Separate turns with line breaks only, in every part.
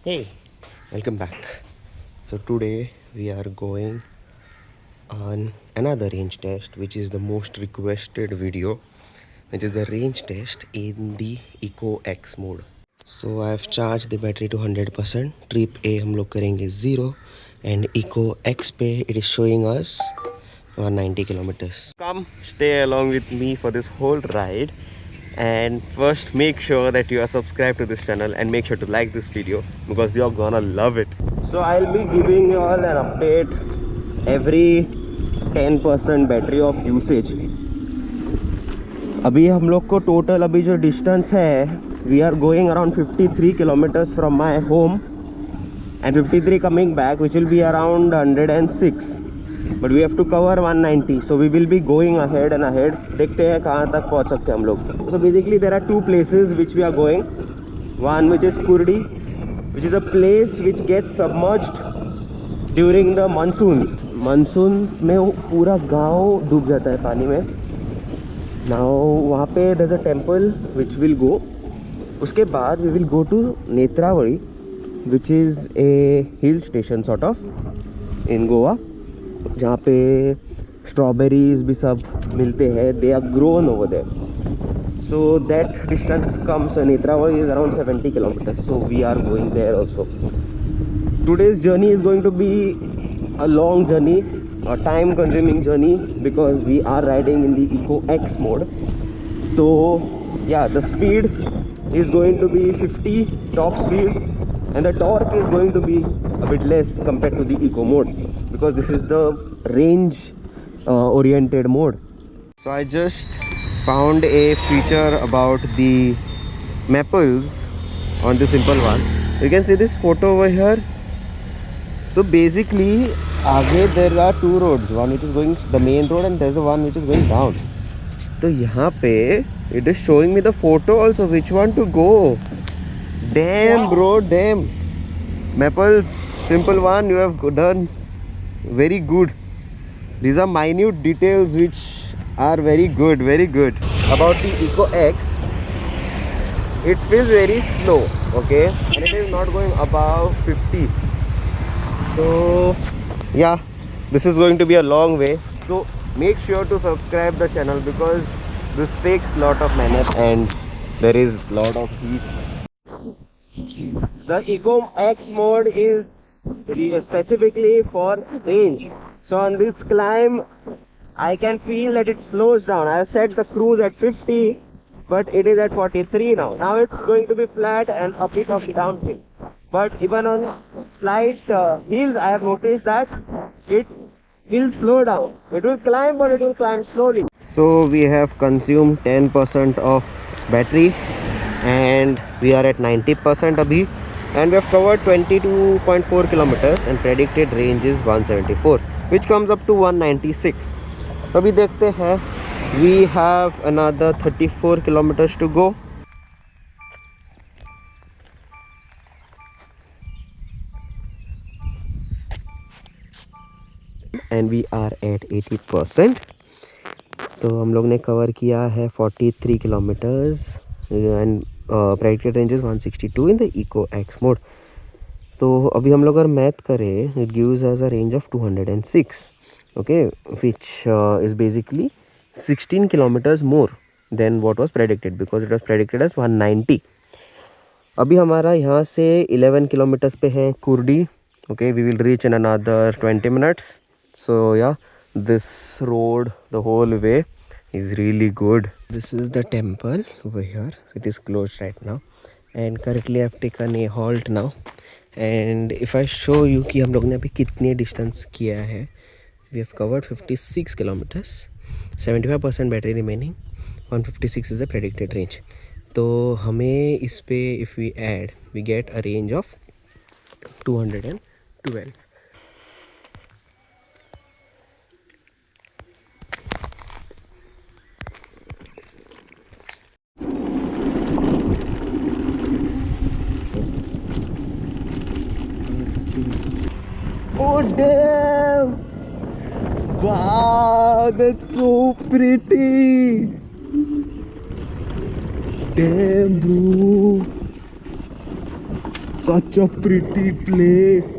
Hey, welcome back. So today we are going on another range test, which is the most requested video, which is the range test in the EcoX mode. So I have charged the battery to 100%. Trip A हम लोग करेंगे 0 and EcoX पे it is showing us 190 kilometers. Come stay along with me for this whole ride. And first make sure that you are subscribed to this channel and make sure to like this video because you're gonna love it. So I'll be giving you all an update every 10% battery of usage. अभी हम लोग को total अभी जो distance है, we are going around 53 kilometers from my home and 53 coming back, which will be around 106. But we have to cover 190, so we will be going ahead and ahead. देखते हैं कहाँ तक पहुँच सकते हैं हम लोग. So basically there are two places which we are going. One which is Kurdi, which is a place which gets submerged during the monsoons. Monsoons में पूरा गांव डूब जाता है पानी में. Now वहाँ पे there's a temple which will go. उसके बाद we will go to Netrai, which is a hill station sort of in Goa, जहाँ पे स्ट्रॉबेरीज भी सब मिलते हैं. They are grown over there. So that distance comes Netravali is around 70 kilometers. So we are going there also. Today's journey is going to be a long journey, a time consuming journey, because we are riding in the EcoX mode. तो या the speed is going to be 50 top speed and the torque is going to be a bit less compared to the eco mode because this is the range oriented mode. So I just found a feature about the maples on the simple one. You can see this photo over here. So basically आगे there are two roads, one which is going the main road and there's the one which is going down. तो यहाँ पे it is showing me the photo also which one to go. Damn, wow. Bro, damn. Maples, simple one, you have done very good. These are minute details which are very good, very good. About the EcoX, it feels very slow, okay, and it is not going above 50. So yeah, this is going to be a long way. So make sure to subscribe the channel because this takes lot of minutes and there is lot of heat. The EcoX mode is specifically for range. So on this climb, I can feel that it slows down. I have set the cruise at 50, but it is at 43 now. Now it's going to be flat and a bit of downhill. But even on slight hills, I have noticed that it will slow down. It will climb, but it will climb slowly. So we have consumed 10% of battery. And we are at 90% abhi, and we have covered 22.4 kilometers and predicted range is 174, which comes up to 196. abhi dekhte hain, we have another 34 kilometers to go. And we are at 80%. तो हम लोग ने cover किया है 43 kilometers and predicted range is 162 in the EcoX mode. तो अभी हम लोग अगर मैथ करें, it gives us a range of 206, okay, which is basically 16 kilometers more than what was predicted because it was predicted as 190. अभी हमारा यहाँ से 11 kilometers पे है Kurdi. Okay, we will reach in another 20 minutes. So yeah, this road the whole way is really good. This is the temple over here. It is closed right now and currently I have taken a halt now. And if I show you कि हम लोग ने अभी कितने distance किया है, we have covered 56 kilometers, 75% battery remaining, 156 is the predicted range. तो हमें इस पे if we add, we get a range of 212. Oh damn! Wow, that's so pretty! Damn, bro! Such a pretty place.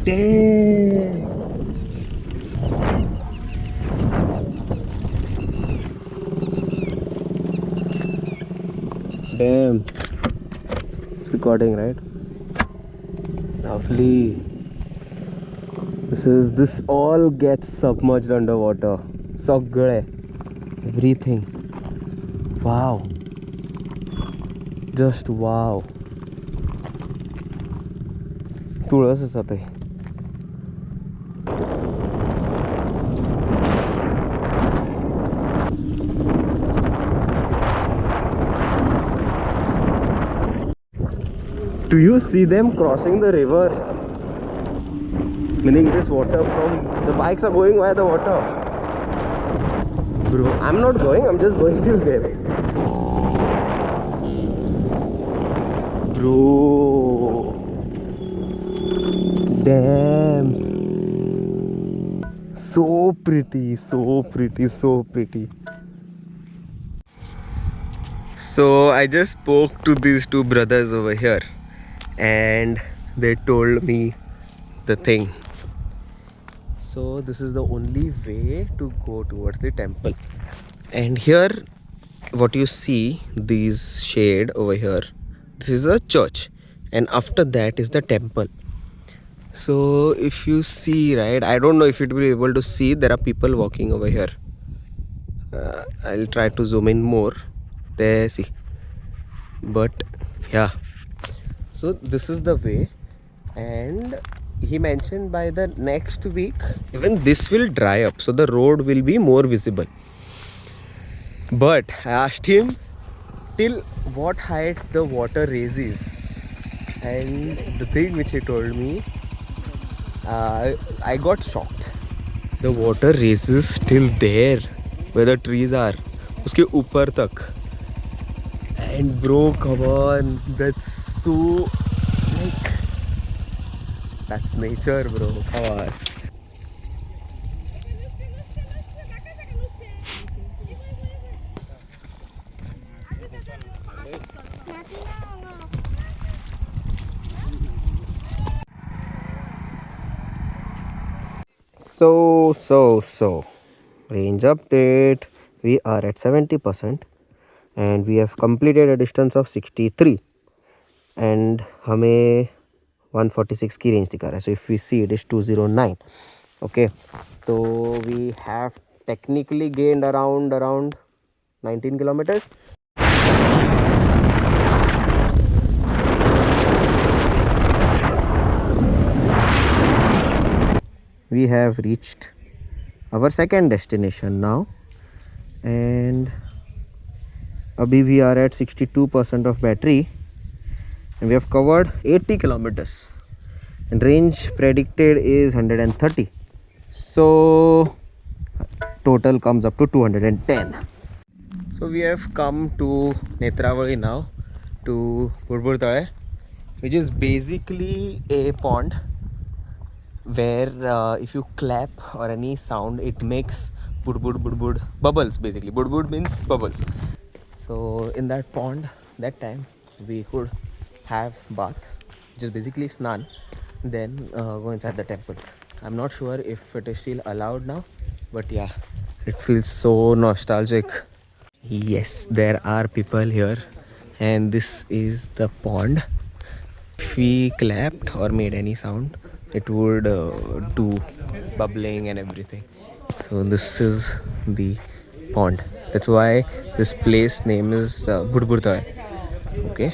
Damn. Damn. It's recording, right? Lovely. This all gets submerged underwater. Sagale. Everything. Wow. Just wow. तुळस आसा थंय. Do you see them crossing the river? Meaning this water from the bikes are going via the water. Bro, I'm not going, I'm just going till there. Bro. Damn. So pretty, so pretty, so pretty. So I just spoke to these two brothers over here and they told me the thing. So this is the only way to go towards the temple. And here what you see, these shade over here, this is a church and after that is the temple. So if you see, right, I don't know if it will be able to see, there are people walking over here. I'll try to zoom in more. There, see. But yeah, so this is the way, and he mentioned by the next week even this will dry up, so the road will be more visible. But I asked him till what height the water raises, and the thing which he told me, I got shocked. The water raises till there where the trees are, uske upar tak. And bro, come on, that's so like, that's nature, bro. Come on. So range update, we are at 70% and we have completed a distance of 63 and हमें 146 की range दिखा रहा है. So if we see it is 209. Okay, so we have technically gained around 19 kilometers. We have reached our second destination now, and abhi we are at 62% of battery and we have covered 80 kilometers and range predicted is 130. So total comes up to 210. So we have come to Netrai now, to Budbudtale, which is basically a pond where if you clap or any sound it makes budbud bubbles. Basically budbud means bubbles. So in that pond that time we could have bath, which is basically snan, then go inside the temple. I'm not sure if it is still allowed now, but yeah, it feels so nostalgic. Yes, there are people here and this is the pond. If we clapped or made any sound, it would do bubbling and everything. So this is the pond. That's why this place name is Budbudtale. Okay,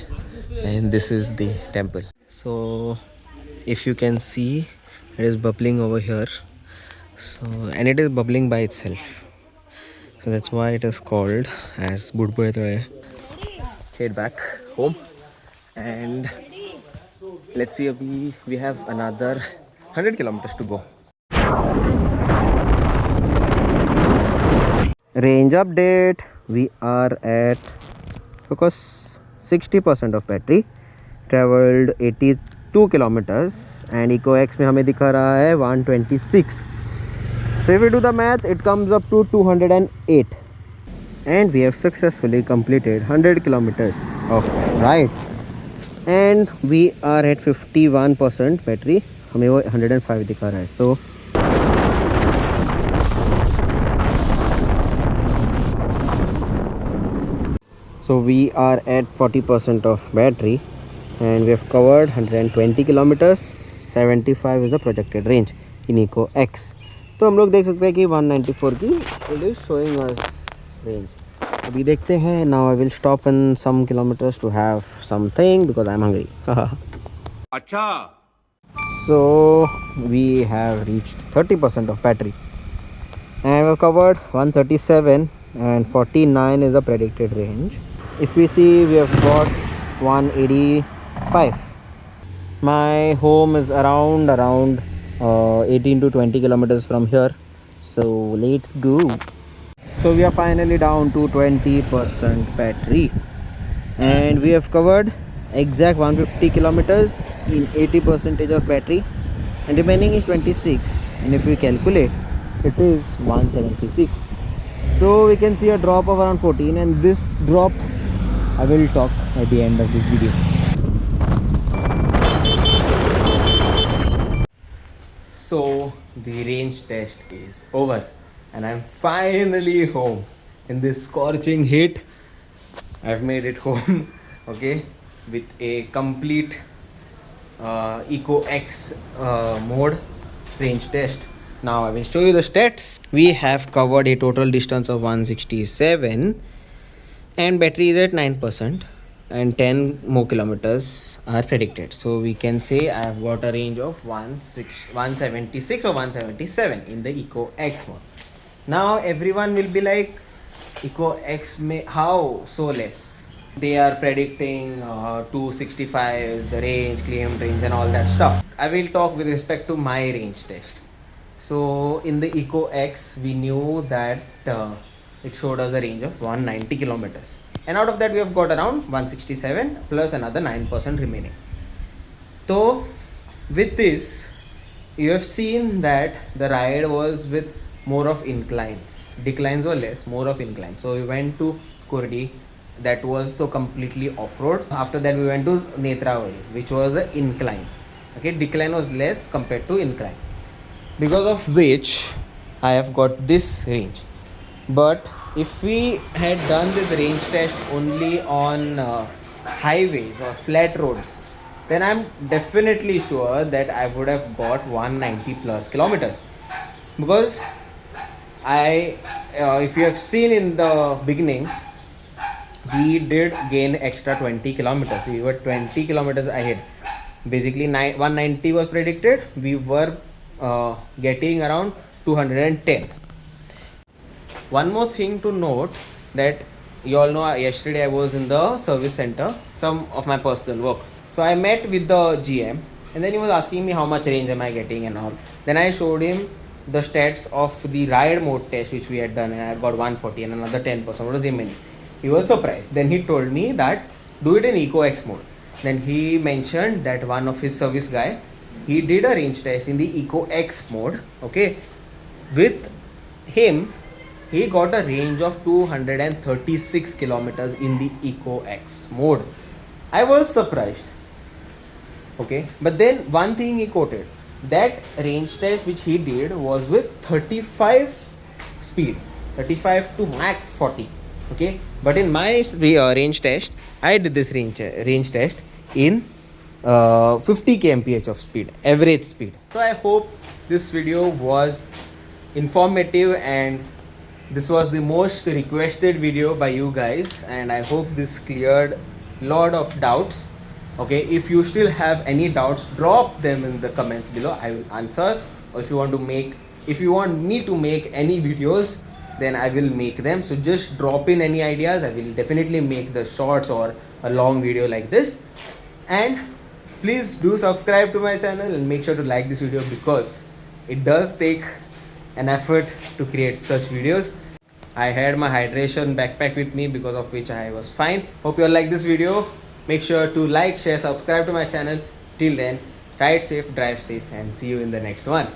and this is the temple. So if you can see, it is bubbling over here. So and it is bubbling by itself. So that's why it is called as Budbudtale. Head back home and let's see, we have another 100 kilometers to go. Range update, we are at focus 60% of battery, traveled 82 kilometers and EcoX में हमें दिखा रहा है 126. So if we do the math, it comes up to 208 and we have successfully completed 100 kilometers. Okay, right. And we are at 51% battery. हमें वो 105 दिखा रहा है. So we are at 40% of battery and we have covered 120 kilometers. 75 is the projected range in EcoX. तो हम लोग देख सकते हैं कि 194 की it is showing us range. अभी देखते हैं. Now I will stop in some kilometers to have something because I'm hungry. अच्छा. So we have reached 30% of battery and we've covered 137 and 49 is the predicted range. If we see, we have got 185. My home is around 18 to 20 kilometers from here, so let's go. So we are finally down to 20% battery and we have covered exact 150 kilometers in 80% of battery and remaining is 26, and if we calculate it is 176. So we can see a drop of around 14, and this drop I will talk at the end of this video. So the range test is over and I'm finally home in this scorching heat. I've made it home, okay, with a complete EcoX mode range test. Now I will show you the stats. We have covered a total distance of 167 and battery is at 9% and 10 more kilometers are predicted. So we can say I have got a range of 176 or 177 in the EcoX mode. Now everyone will be like, EcoX how so less? They are predicting 265 is the range, claimed range and all that stuff. I will talk with respect to my range test. So in the EcoX we knew that it showed us a range of 190 kilometers, and out of that we have got around 167 plus another 9% remaining. So with this you have seen that the ride was with more of inclines. Declines were less, more of inclines. So we went to Kurdi, that was so completely off-road. After that we went to Netrai, which was an incline. Okay, decline was less compared to incline, because of which I have got this range. But if we had done this range test only on highways or flat roads, then I'm definitely sure that I would have got 190 plus kilometers, because if you have seen in the beginning, we did gain extra 20 kilometers. We were 20 kilometers ahead. Basically 190 was predicted, we were getting around 210. One more thing to note, that you all know yesterday I was in the service center, some of my personal work. So I met with the GM and then he was asking me how much range am I getting and all. Then I showed him the stats of the ride mode test which we had done, and I got 140 and another 10%. What was remaining? He was surprised. Then he told me that do it in EcoX mode. Then he mentioned that one of his service guy, he did a range test in the EcoX mode. Okay, with him he got a range of 236 kilometers in the EcoX mode. I was surprised. Okay, but then one thing he quoted, that range test which he did was with 35 speed, 35 to max 40. Okay, but in my range test, I did this range test in 50 kmph of speed, average speed. So I hope this video was informative and this was the most requested video by you guys, and I hope this cleared lot of doubts. Okay, if you still have any doubts, drop them in the comments below. I will answer. Or if you want me to make any videos, then I will make them. So just drop in any ideas. I will definitely make the shorts or a long video like this. And please do subscribe to my channel and make sure to like this video, because it does take an effort to create such videos. I had my hydration backpack with me, because of which I was fine. Hope you all like this video. Make sure to like, share, subscribe to my channel. Till then, ride safe, drive safe, and see you in the next one.